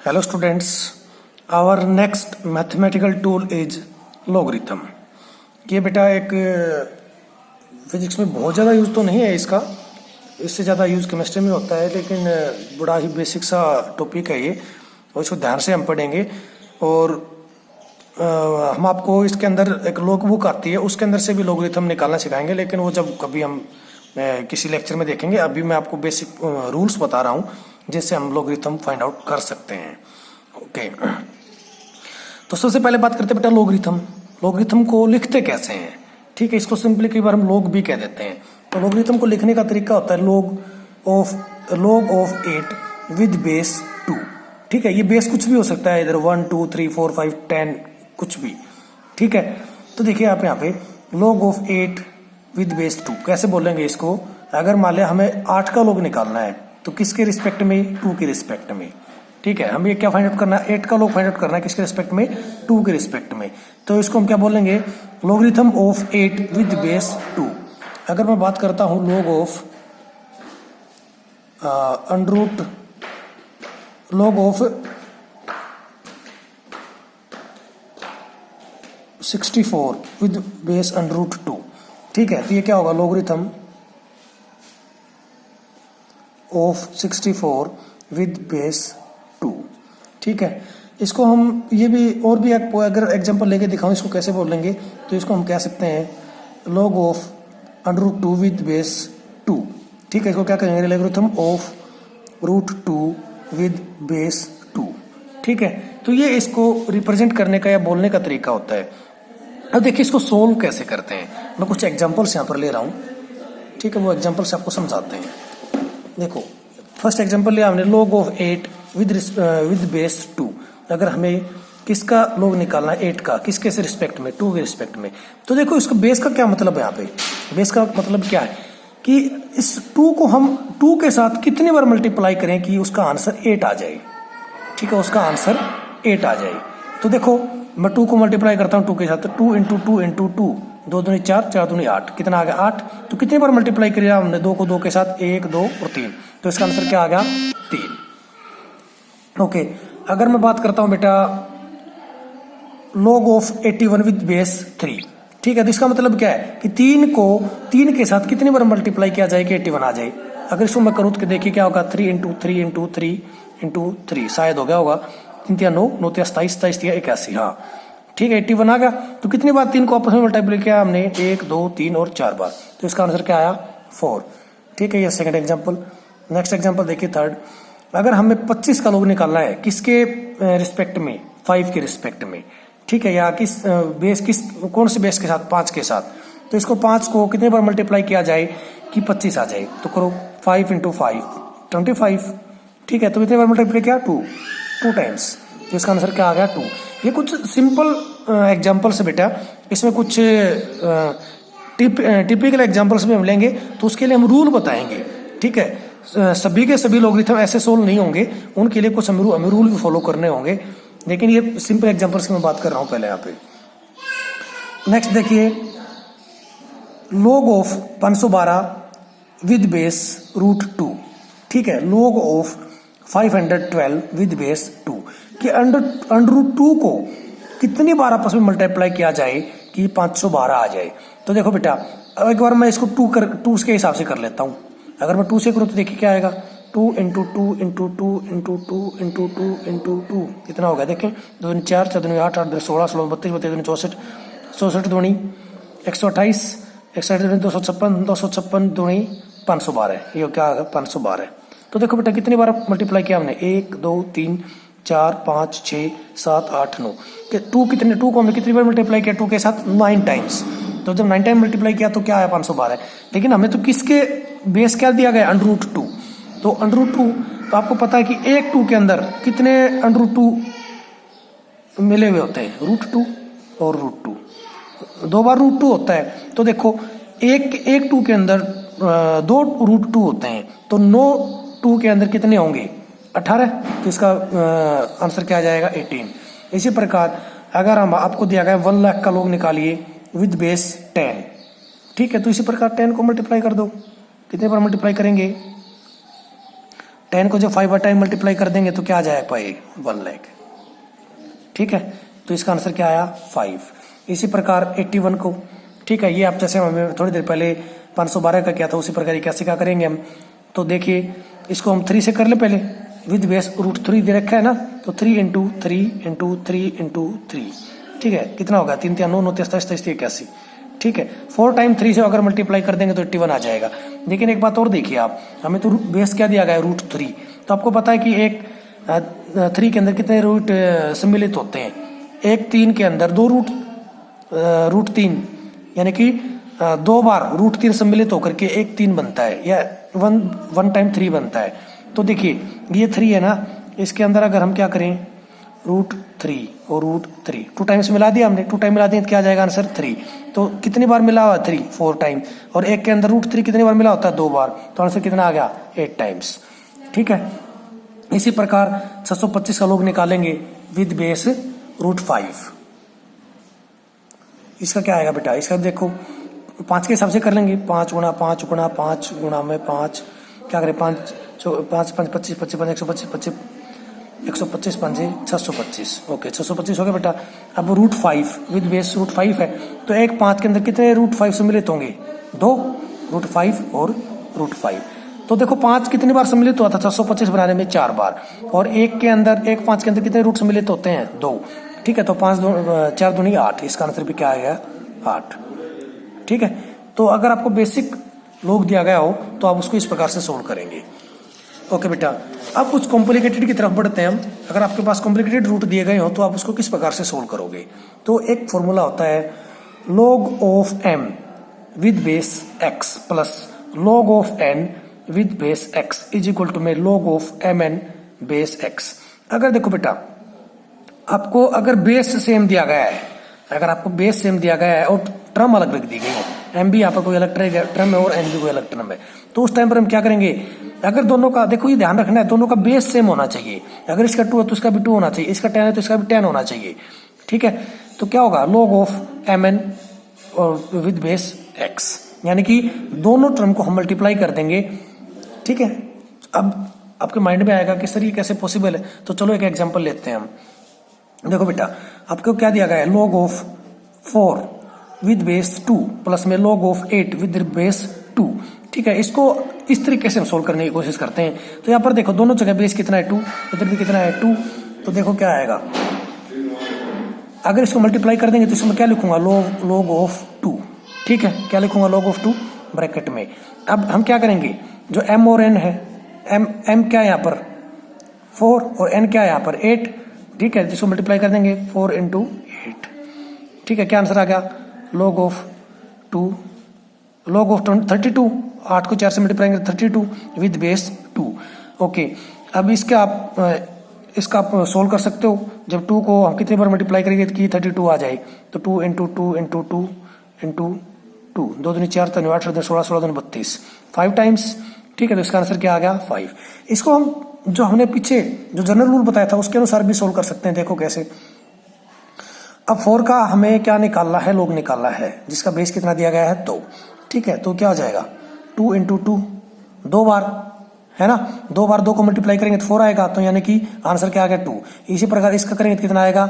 Hello students, our next mathematical tool is logarithm। ये बेटा एक फिजिक्स में बहुत ज़्यादा यूज़ तो नहीं है इसका, इससे ज़्यादा यूज़ केमिस्ट्री में होता है, लेकिन बड़ा ही बेसिक सा टॉपिक है ये और इसको ध्यान से हम पढ़ेंगे। और हम आपको इसके अंदर एक लॉग बुक आती है, उसके अंदर से भी लोगरिथम निकालना सिखाएंगे, लेकिन वो जब कभी हम किसी लेक्चर में देखेंगे। अभी मैं आपको बेसिक रूल्स बता रहा हूँ जिससे हम लोगरिथम फाइंड आउट कर सकते हैं। ओके, तो सबसे पहले बात करते हैं बेटा लोगरिथम। लोगरिथम को लिखते कैसे हैं? ठीक है, इसको सिंपली कई बार हम लोग भी कह देते हैं। तो लोगरिथम को लिखने का तरीका होता है log ऑफ 8 विद बेस 2। ठीक है, ये बेस कुछ भी हो सकता है, इधर 1 2 3 4 5 10 कुछ भी। ठीक है, तो देखिए आप यहाँ पे log ऑफ 8 विद बेस 2 कैसे बोलेंगे इसको? अगर मान लिया हमें 8 का log निकालना है तो किसके रिस्पेक्ट में? 2 के रिस्पेक्ट में। ठीक है, हमें क्या फाइंड आउट करना है? 8 का log फाइंड आउट करना है किसके रिस्पेक्ट में? 2 के रिस्पेक्ट में। तो इसको हम क्या बोलेंगे? Logarithm of 8 with base 2। अगर मैं बात करता हूं log of log of 64 with base √2। ठीक है, तो ये क्या होगा? Logarithm of 64 with base 2। ठीक है, इसको हम ये भी और भी अगर एग्जांपल लेके दिखाऊं इसको कैसे बोलेंगे, तो इसको हम कह सकते हैं log ऑफ √2 विद बेस 2। ठीक है, इसको क्या कहेंगे? Logarithm of √2 with base 2। ठीक है, तो ये इसको रिप्रेजेंट करने का या बोलने का तरीका होता है। अब देखिए इसको सोल्व कैसे करते हैं। मैं कुछ एग्जांपल्स यहाँ पर ले रहा हूँ। ठीक है, वो एग्जांपल्स आपको समझाते हैं। देखो, फर्स्ट एग्जांपल लिया हमने log ऑफ 8 विद बेस 2। अगर हमें किसका log निकालना है? 8 का। किसके से रिस्पेक्ट में? 2 के रिस्पेक्ट में। तो देखो इसका बेस का क्या मतलब है? यहाँ पे बेस का मतलब क्या है कि इस 2 को हम 2 के साथ कितनी बार मल्टीप्लाई करें कि उसका आंसर 8 आ जाए। ठीक है, उसका आंसर 8 आ जाए। तो देखो मैं 2 को मल्टीप्लाई करता हूँ 2 के साथ, 2 इंटू 2 इंटू 2, 2 दूनी 4, 4 दूनी 8, कितना आ गया? 8। तो कितनी बार मल्टीप्लाई किया हमने 2 को 2 के साथ? 1 2 और 3। तो इसका आंसर क्या आ गया? 3। ओके, अगर मैं बात करता हूं बेटा log ऑफ 81 विद बेस 3। ठीक है, तो इसका मतलब क्या है कि 3 को 3 के साथ कितनी बार मल्टीप्लाई किया जाए कि 81 आ जाए? अगर इसको मैं करूँ तो देखिए क्या होगा? 3 इंटू 3 इंटू 3 इंटू 3, शायद हो गया होगा 3 3 9 9 27 27 81। हाँ ठीक है, 81 आ गया। तो कितनी बार 3 को आपस में मल्टीप्लाई किया हमने? 1 2 3 और 4 बार। तो इसका आंसर क्या आया? 4। ठीक है, ये सेकंड एग्जांपल। नेक्स्ट एग्जांपल देखिए थर्ड। अगर हमें 25 का log निकालना है किसके रिस्पेक्ट में? 5 के रिस्पेक्ट में। ठीक है, या कौन से बेस के साथ? 5 के साथ। तो इसको 5 को कितने बार मल्टीप्लाई किया जाए कि 25 आ जाए? तो करो 5 इंटू 5 25। ठीक है, तो कितने बार मल्टीप्लाई किया? 2 टाइम्स। तो इसका आंसर क्या आ गया? 2। ये कुछ सिंपल एग्जाम्पल्स है बेटा, इसमें कुछ टिपिकल एग्जाम्पल्स भी हम लेंगे, तो उसके लिए हम रूल बताएंगे। ठीक है, सभी के सभी लोगरिथम ऐसे सोल्व नहीं होंगे, उनके लिए कुछ हमें रूल भी फॉलो करने होंगे, लेकिन ये सिंपल एग्जांपल्स की मैं बात कर रहा हूं पहले यहाँ पे। नेक्स्ट देखिए log ऑफ 512 विद बेस √2। ठीक है, log ऑफ 512 विद बेस 2 कि √2 को कितनी बार आपस में मल्टीप्लाई किया जाए कि 512 आ जाए। तो देखो बेटा, एक बार मैं इसको 2 के हिसाब से कर लेता हूँ। अगर मैं 2 से करूँ तो देखिए क्या आएगा? 2 into 2 into 2 into 2 into 2 into 2, कितना होगा? देखें 2 दूनी 4 4 दूनी 8 8 दूनी 16 16 32 32 दूनी 64 64 दूनी 128 61 दूनी 256 256 दूनी 512। ये क्या आएगा? 512। तो देखो बेटा कितनी बार मल्टीप्लाई किया हमने? 1 2 3 4 5 6 7 8 9। 2 को हमने कितनी बार मल्टीप्लाई किया? 2 के साथ 9 टाइम्स। तो जब 9 टाइम मल्टीप्लाई किया तो क्या आया? 512। लेकिन हमें तो किसके बेस क्या दिया गया? √2। तो √2, तो आपको पता है कि एक 2 के अंदर कितने √2 मिले हुए होते हैं? √2 और √2, 2 बार √2 होता है। तो देखो एक 2 के अंदर 2 √2 होते हैं, तो 9 2 के अंदर कितने होंगे? 18। तो इसका आंसर क्या आ जाएगा? 18। इसी प्रकार अगर हम आपको दिया गया 1 लाख का log निकालिए विद बेस 10। ठीक है, तो इसी प्रकार 10 को मल्टीप्लाई कर दो। कितने बार मल्टीप्लाई करेंगे? 10 को जब 5 बाय टाइम मल्टीप्लाई कर देंगे तो क्या आ जाएगा पाए 1 लाख। ठीक है, तो इसका आंसर क्या आया 5। इसी प्रकार 81 को, ठीक है, ये आप जैसे हमें थोड़ी देर पहले 512 का किया था उसी प्रकार कैसे क्या करेंगे हम। तो देखिए इसको हम 3 से कर ले पहले, विद बेस √3 दे रखा है ना, तो 3 इंटू 3 इंटू 3 इंटू 3, ठीक है, कितना होगा 3 3 9 9 27 27 81। ठीक है, 4 टाइम 3 से अगर मल्टीप्लाई कर देंगे तो 81 आ जाएगा। लेकिन एक बात और देखिए आप, हमें तो बेस क्या दिया गया है √3, तो आपको पता है कि एक 3 के अंदर कितने रूट सम्मिलित होते हैं, एक 3 के अंदर 2 √3 यानी कि 2 बार √3 सम्मिलित होकर के एक 3 बनता है, या 1 टाइम 3 बनता है। तो देखिए ये 3 है ना, इसके अंदर अगर हम क्या करें √3 और √3 2 टाइम्स मिला दिया हमने, 2 टाइम मिला दिया तो क्या आ जाएगा आंसर 3। तो कितनी बार मिला हुआ 3 4 टाइम, और एक के अंदर √3 कितनी बार मिला होता है 2 बार, तो आंसर कितना आ गया 8 टाइम्स। ठीक है, इसी प्रकार 625 का लोग निकालेंगे विद बेस √5। इसका क्या आएगा बेटा, इसका देखो 5 के हिसाब से कर लेंगे, 5 गुणा 5 गुणा 5 गुणा में 5, क्या करें 5 5 5 25 25 125 125 5 625। ओके 625 हो गया बेटा। अब √5 विद बेस √5 है, तो एक 5 के अंदर कितने √5 सम्मिलित होंगे 2, √5 और √5। तो देखो 5 कितनी बार सम्मिलित हुआ था 625 बनाने में 4 बार, और एक के अंदर एक 5 के अंदर कितने रूट सम्मिलित होते हैं 2। ठीक है, तो 5 4 दूनी 8, इसका आंसर भी क्या आएगा 8। ठीक है, तो अगर आपको बेसिक लोग दिया गया हो तो आप उसको इस प्रकार से सोल्व करेंगे। ओके बेटा, अब कुछ कॉम्प्लिकेटेड की तरफ बढ़ते हैं हम। अगर आपके पास कॉम्प्लिकेटेड रूट दिए गए हो तो आप उसको किस प्रकार से सोल्व करोगे। तो एक फॉर्मूला होता है log of m with base x plus log of n with base x is equal to में log of mn base x। अगर देखो बेटा आपको अगर बेस सेम दिया गया है, अगर आपको बेस सेम दिया गया है और टर्म अलग अलग दी गई है, एम भी यहाँ पर कोई अलग टर्म है और एन भी कोई अलग टर्म है, तो उस टाइम पर हम क्या करेंगे, अगर दोनों का देखो ये ध्यान रखना है दोनों का बेस सेम होना चाहिए। अगर इसका 2 है तो इसका भी 2 होना चाहिए, इसका 10 है तो इसका भी 10 होना चाहिए। ठीक है, तो क्या होगा log ऑफ एम एन और विद बेस एक्स, यानी कि दोनों टर्म को हम मल्टीप्लाई कर देंगे। ठीक है, अब आपके माइंड में आएगा कि सर ये कैसे पॉसिबल है, तो चलो एक एग्जाम्पल लेते हैं हम। देखो बेटा आपको क्या दिया गया है log of 4 with base 2 plus में log ऑफ 8 विद बेस 2। ठीक है, इसको इस तरीके से हम सोल्व करने की कोशिश करते हैं। तो यहाँ पर देखो दोनों जगह बेस कितना है 2, इधर भी कितना है 2, तो देखो क्या आएगा, अगर इसको मल्टीप्लाई कर देंगे तो इसमें क्या लिखूंगा log ऑफ 2। ठीक है, क्या लिखूंगा log ऑफ 2 ब्रैकेट में। अब हम क्या करेंगे, जो m और n है, m क्या है यहाँ पर 4 और n क्या है यहाँ पर 8। ठीक है, जिसको मल्टीप्लाई कर देंगे 4 इंटू 8। ठीक है, क्या आंसर आ गया log ऑफ 2 log ऑफ 32, 8 को 4 से मल्टीप्लाई करेंगे 32 विद बेस 2। ओके, अब इसका आप सोल्व कर सकते हो। जब 2 को हम कितनी बार मल्टीप्लाई करेंगे कि 32 आ जाए, तो 2 इंटू 2 इंटू 2 इंटू 2, 2 दूनी 4 3 8 16 16 दूनी 32, 5 टाइम्स। ठीक है, तो इसका आंसर क्या आ गया 5। इसको हम जो हमने पीछे जो जनरल रूल बताया था उसके अनुसार भी सोल्व कर सकते हैं। देखो कैसे, अब 4 का हमें क्या निकालना है, log निकालना है, जिसका बेस कितना दिया गया है 2। ठीक है, तो क्या हो जाएगा 2 इंटू 2, 2 बार है ना, 2 बार 2 को मल्टीप्लाई करेंगे तो 4 आएगा, तो यानी कि आंसर क्या आ गया 2। इसी प्रकार इसका करेंगे तो कितना आएगा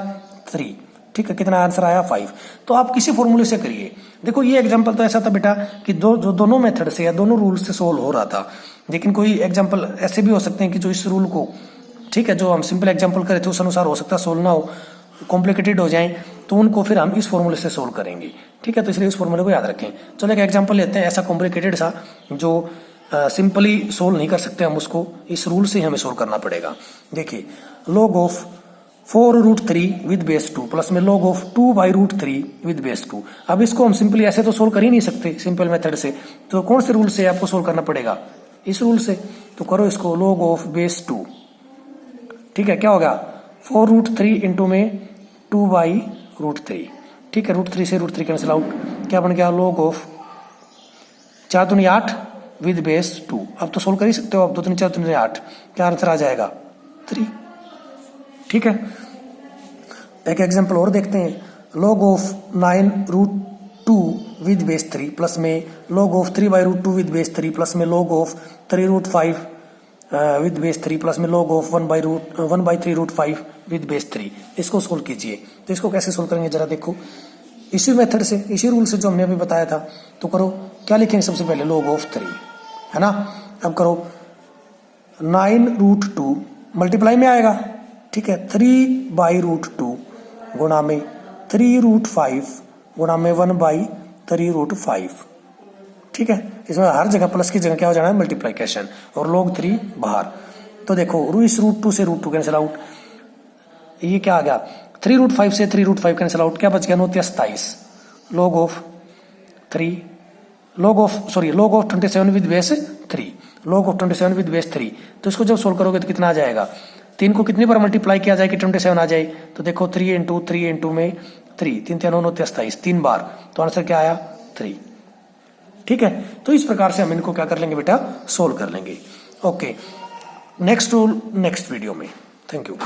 3। ठीक है, कितना आंसर आया 5। तो आप किसी फॉर्मूले से करिए। देखो ये एग्जांपल तो ऐसा था बेटा कि दोनों मेथड से या दोनों रूल से सोल्व हो रहा था, लेकिन कोई एग्जांपल ऐसे भी हो सकते हैं कि जो इस रूल को, ठीक है, जो हम सिंपल एग्जांपल करे थे उस अनुसार हो सकता है सोल्व ना हो, कॉम्प्लिकेटेड हो जाए, तो उनको फिर हम इस फॉर्मूले से सोल्व करेंगे। ठीक है, तो इसलिए इस फॉर्मूले को याद रखें। चलो एक एग्जांपल लेते हैं ऐसा कॉम्प्लिकेटेड सा जो सिंपली सोल्व नहीं कर सकते हम, उसको इस रूल से हमें सोल्व करना पड़ेगा। देखिए log of 4√3 with base 2 plus में log ऑफ 2/√3 विद बेस 2। अब इसको हम सिंपली ऐसे तो सोल्व कर ही नहीं सकते सिंपल मेथड से, तो कौन से रूल से आपको सोल्व करना पड़ेगा, इस रूल से। तो करो इसको log ऑफ बेस 2। ठीक है, क्या होगा 4√3 इंटू में 2/√3। ठीक है, √3 से √3 कैंसिल आउट, क्या बन गया log ऑफ 4 दूनी 8 विद बेस 2। अब तो सोल्व कर ही सकते हो आप, 2 3 4 3 8, क्या आंसर आ जाएगा 3। ठीक है, एक एग्जांपल और देखते हैं। log of 9√2 with base 3 plus में log of 3/√2 with base 3 plus में log of 3√5 with base 3 plus में log ऑफ 1/3 √5 विद बेस 3, इसको सोल्व कीजिए। तो इसको कैसे सोल्व करेंगे जरा देखो, इसी मेथड से, इसी रूल से जो हमने अभी बताया था। तो करो, क्या लिखेंगे सबसे पहले, log ऑफ 3 है ना। अब करो 9√2 मल्टीप्लाई में आएगा, ठीक है, 3/√2 गुणा में 3√5 गुणा में 1/3√5, ठीक है। इसमें हर जगह प्लस की जगह क्या हो जाना है, मल्टीप्लिकेशन, और log 3 बाहर। तो देखो इस √2 से √2 कैंसिल आउट, ये क्या आ गया, 3√5 से 3√5 कैंसिल आउट, क्या बच गया, 9 × 27 log of 27 with base 3, log of 27 with base 3। तो इसको जब सोल्व करोगे तो कितना आ जाएगा, 3 को कितनी बार मल्टीप्लाई किया जाए कि 27 आ जाए, तो देखो 3 × 3 में 3, 3 × 9 = 27, 3 बार, तो आंसर क्या आया, 3, ठीक है। तो इस प्रकार से हम इनको क्या कर लेंगे बेटा, सोल्व कर लेंगे। Okay, next rule next video में। Thank you.